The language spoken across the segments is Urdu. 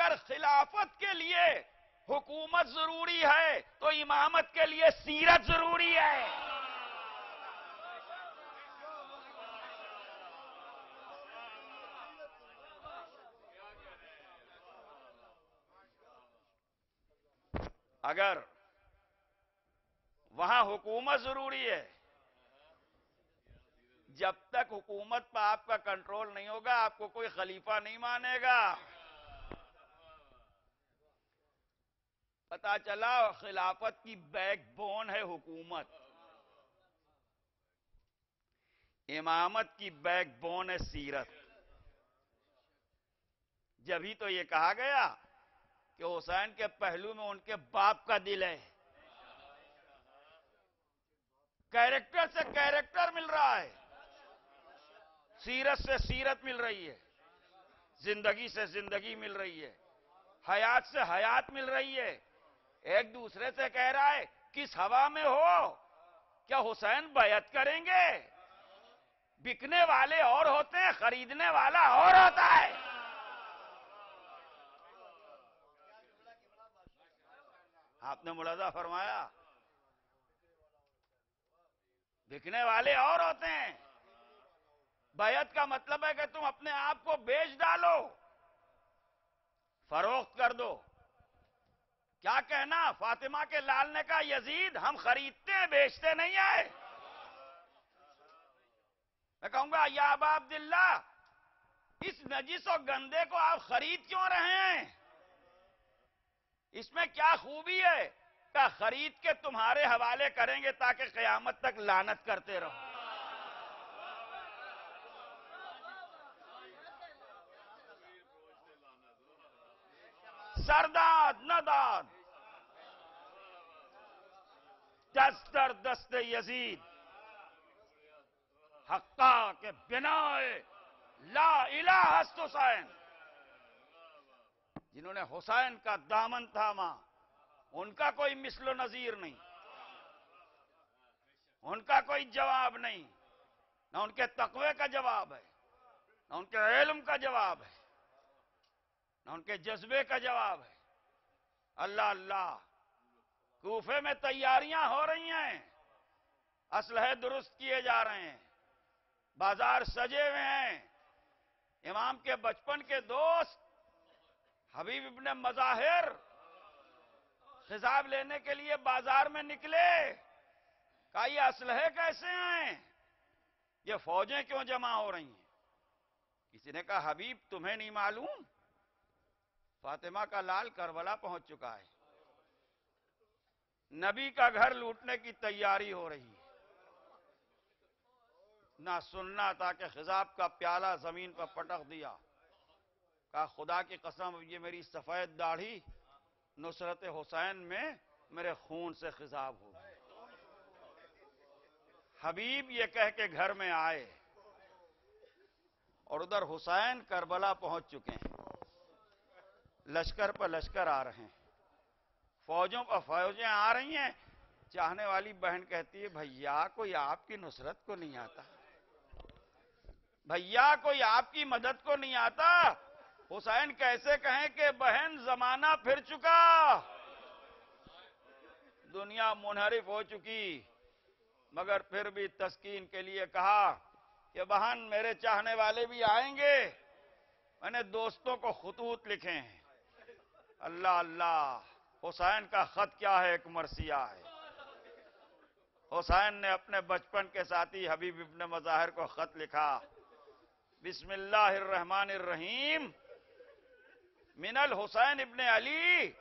اگر خلافت کے لیے حکومت ضروری ہے تو امامت کے لیے سیرت ضروری ہے. اگر وہاں حکومت ضروری ہے، جب تک حکومت پہ آپ کا کنٹرول نہیں ہوگا آپ کو کوئی خلیفہ نہیں مانے گا. پتا چلا خلافت کی بیک بون ہے حکومت، امامت کی بیک بون ہے سیرت. جبھی تو یہ کہا گیا کہ حسین کے پہلو میں ان کے باپ کا دل ہے. کیریکٹر سے کیریکٹر مل رہا ہے، سیرت سے سیرت مل رہی ہے، زندگی سے زندگی مل رہی ہے، حیات سے حیات مل رہی ہے. ایک دوسرے سے کہہ رہا ہے کس ہوا میں ہو، کیا حسین بیعت کریں گے؟ بکنے والے اور ہوتے ہیں، خریدنے والا اور ہوتا ہے. آپ نے ملاحظہ فرمایا، بکنے والے اور ہوتے ہیں. بیعت کا مطلب ہے کہ تم اپنے آپ کو بیچ ڈالو، فروخت کر دو. کیا کہنا فاطمہ کے لال نے کہا یزید ہم خریدتے ہیں بیچتے نہیں ہیں. میں کہوں گا یا ابا عبداللہ اس نجس و گندے کو آپ خرید کیوں رہے ہیں؟ اس میں کیا خوبی ہے کہ خرید کے تمہارے حوالے کریں گے تاکہ قیامت تک لعنت کرتے رہو. سرداد نداد دست در دست یزید حقا کے بنا لا الہ است حسین. جنہوں نے حسین کا دامن تھاما ان کا کوئی مثل و نظیر نہیں، ان کا کوئی جواب نہیں. نہ ان کے تقوی کا جواب ہے، نہ ان کے علم کا جواب ہے، نہ ان کے جذبے کا جواب ہے. اللہ اللہ، کوفے میں تیاریاں ہو رہی ہیں، اسلحے درست کیے جا رہے ہیں، بازار سجے ہوئے ہیں. امام کے بچپن کے دوست حبیب ابن مظاہر خطاب لینے کے لیے بازار میں نکلے. کہا یہ اسلحے کیسے ہیں، یہ فوجیں کیوں جمع ہو رہی ہیں؟ کسی نے کہا حبیب تمہیں نہیں معلوم، فاطمہ کا لال کربلا پہنچ چکا ہے، نبی کا گھر لوٹنے کی تیاری ہو رہی ہے. نہ سننا تھا کہ خضاب کا پیالہ زمین پر پٹک دیا. کہا خدا کی قسم یہ میری سفید داڑھی نصرت حسین میں میرے خون سے خضاب ہو گئی. حبیب یہ کہہ کے گھر میں آئے اور ادھر حسین کربلا پہنچ چکے ہیں. لشکر پر لشکر آ رہے ہیں، فوجوں پر فوجیں آ رہی ہیں. چاہنے والی بہن کہتی ہے بھیا کوئی آپ کی نصرت کو نہیں آتا، بھیا کوئی آپ کی مدد کو نہیں آتا. حسین کیسے کہیں کہ بہن زمانہ پھر چکا، دنیا منحرف ہو چکی. مگر پھر بھی تسکین کے لیے کہا کہ بہن میرے چاہنے والے بھی آئیں گے، میں نے دوستوں کو خطوط لکھے ہیں. اللہ اللہ، حسین کا خط کیا ہے، ایک مرثیہ ہے. حسین نے اپنے بچپن کے ساتھی حبیب ابن مظاہر کو خط لکھا، بسم اللہ الرحمن الرحیم، من الحسین ابن علی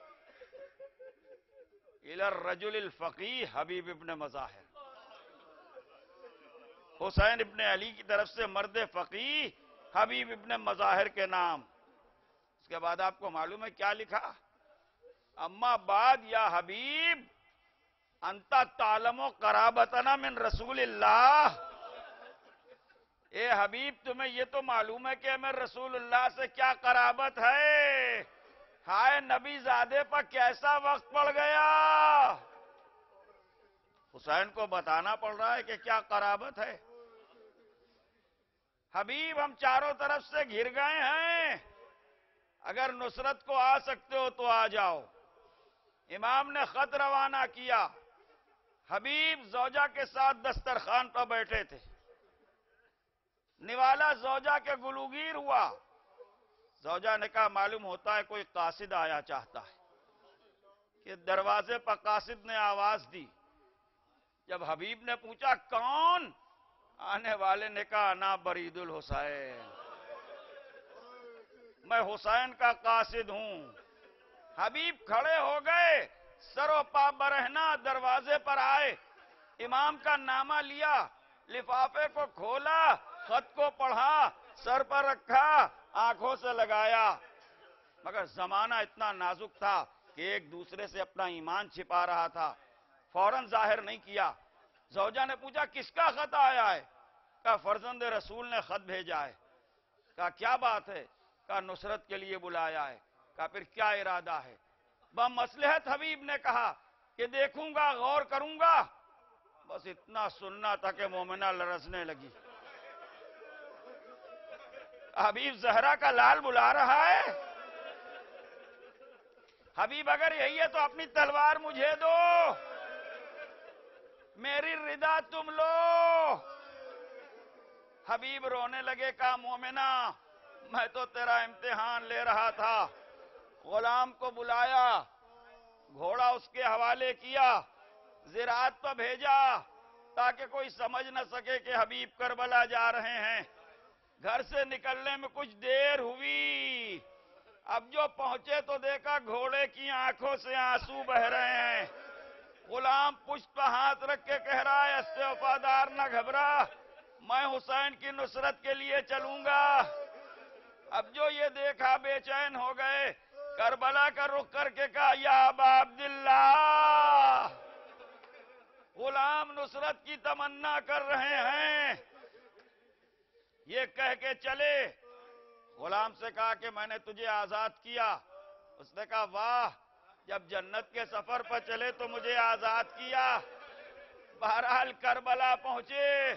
الى الرجل الفقی حبیب ابن مظاہر. حسین ابن علی کی طرف سے مرد فقی حبیب ابن مظاہر کے نام. اس کے بعد آپ کو معلوم ہے کیا لکھا؟ اما بعد یا حبیب انت تعلم قرابتنا من رسول اللہ. اے حبیب تمہیں یہ تو معلوم ہے کہ ہمیں رسول اللہ سے کیا قرابت ہے. ہائے نبی زادے پر کیسا وقت پڑ گیا. حسین کو بتانا پڑ رہا ہے کہ کیا قرابت ہے. حبیب ہم چاروں طرف سے گھر گئے ہیں، اگر نصرت کو آ سکتے ہو تو آ جاؤ۔ امام نے خط روانہ کیا۔ حبیب زوجہ کے ساتھ دسترخوان پر بیٹھے تھے۔ نوالا زوجہ کے گلوگیر ہوا۔ زوجہ نے کہا معلوم ہوتا ہے کوئی قاصد آیا چاہتا ہے، کہ دروازے پر قاصد نے آواز دی۔ جب حبیب نے پوچھا کون؟ آنے والے نے کہا انا برید الحسین، میں حسین کا قاصد ہوں۔ حبیب کھڑے ہو گئے، سر و پا برہنہ دروازے پر آئے، امام کا نامہ لیا، لفافے کو کھولا، خط کو پڑھا، سر پر رکھا، آنکھوں سے لگایا۔ مگر زمانہ اتنا نازک تھا کہ ایک دوسرے سے اپنا ایمان چھپا رہا تھا، فوراً ظاہر نہیں کیا۔ زوجہ نے پوچھا کس کا خط آیا ہے؟ کہا فرزند رسول نے خط بھیجا ہے۔ کہا کیا بات ہے؟ کہا نصرت کے لیے بلایا ہے۔ کہا پھر کیا ارادہ ہے؟ بمصلحت حبیب نے کہا کہ دیکھوں گا، غور کروں گا۔ بس اتنا سننا تھا کہ مومنہ لرزنے لگی۔ حبیب زہرا کا لال بلا رہا ہے۔ حبیب اگر یہی ہے تو اپنی تلوار مجھے دو، میری رضا تم لو۔ حبیب رونے لگے، کہا مومنہ میں تو تیرا امتحان لے رہا تھا۔ غلام کو بلایا، گھوڑا اس کے حوالے کیا، زراعت پر بھیجا تاکہ کوئی سمجھ نہ سکے کہ حبیب کربلا جا رہے ہیں۔ گھر سے نکلنے میں کچھ دیر ہوئی، اب جو پہنچے تو دیکھا گھوڑے کی آنکھوں سے آنسو بہ رہے ہیں۔ غلام پشت پہ ہاتھ رکھ کے کہہ رہا ہے اس سے وفادار نہ گھبرا، میں حسین کی نصرت کے لیے چلوں گا۔ اب جو یہ دیکھا بے چین ہو گئے، کربلا کا رخ کر کے کہا یا ابا عبداللہ، غلام نصرت کی تمنا کر رہے ہیں۔ یہ کہہ کے چلے۔ غلام سے کہا کہ میں نے تجھے آزاد کیا۔ اس نے کہا واہ، جب جنت کے سفر پر چلے تو مجھے آزاد کیا۔ بہرحال کربلا پہنچے،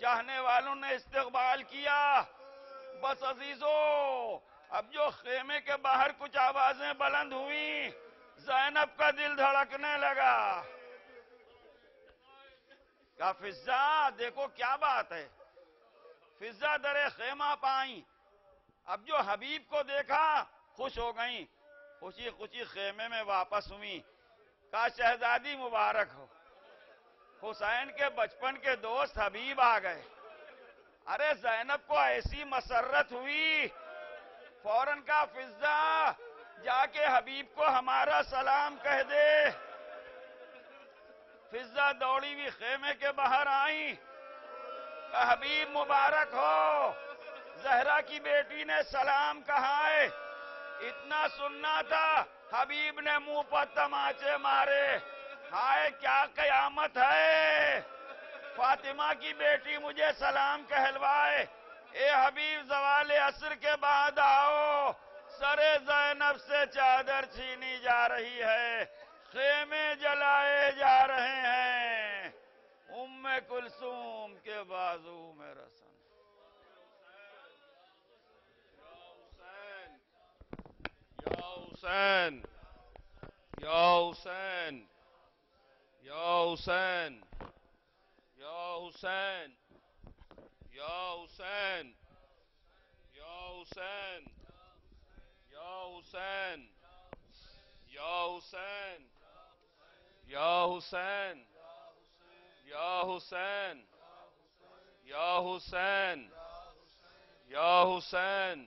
چاہنے والوں نے استقبال کیا۔ بس عزیزو، اب جو خیمے کے باہر کچھ آوازیں بلند ہوئیں، زینب کا دل دھڑکنے لگا۔ کہا فضہ دیکھو کیا بات ہے۔ فضہ در خیمہ پائیں، اب جو حبیب کو دیکھا خوش ہو گئیں، خوشی خوشی خیمے میں واپس ہوئیں۔ کہا شہزادی مبارک ہو، حسین کے بچپن کے دوست حبیب آ گئے۔ ارے زینب کو ایسی مسرت ہوئی، فوراً کہا فضہ جا کے حبیب کو ہمارا سلام کہہ دے۔ فضہ دوڑی ہوئی خیمے کے باہر آئیں، کہا حبیب مبارک ہو، زہرا کی بیٹی نے سلام کہا ہے۔ اتنا سننا تھا، حبیب نے منہ پر تماچے مارے۔ ہائے کیا قیامت ہے، فاطمہ کی بیٹی مجھے سلام کہلوائے۔ اے حبیب زوال عصر کے بعد آؤ، سر زینب سے چادر چھینی جا رہی ہے، خیمے جلائے جا رہے ہیں، ام کلثوم کے بازو میں رسن۔ یا حسین، یا حسین، یا حسین، یا حسین، یا حسین، یا حسین، یا حسین، یا حسین، یا حسین، یا حسین، یا حسین، یا حسین،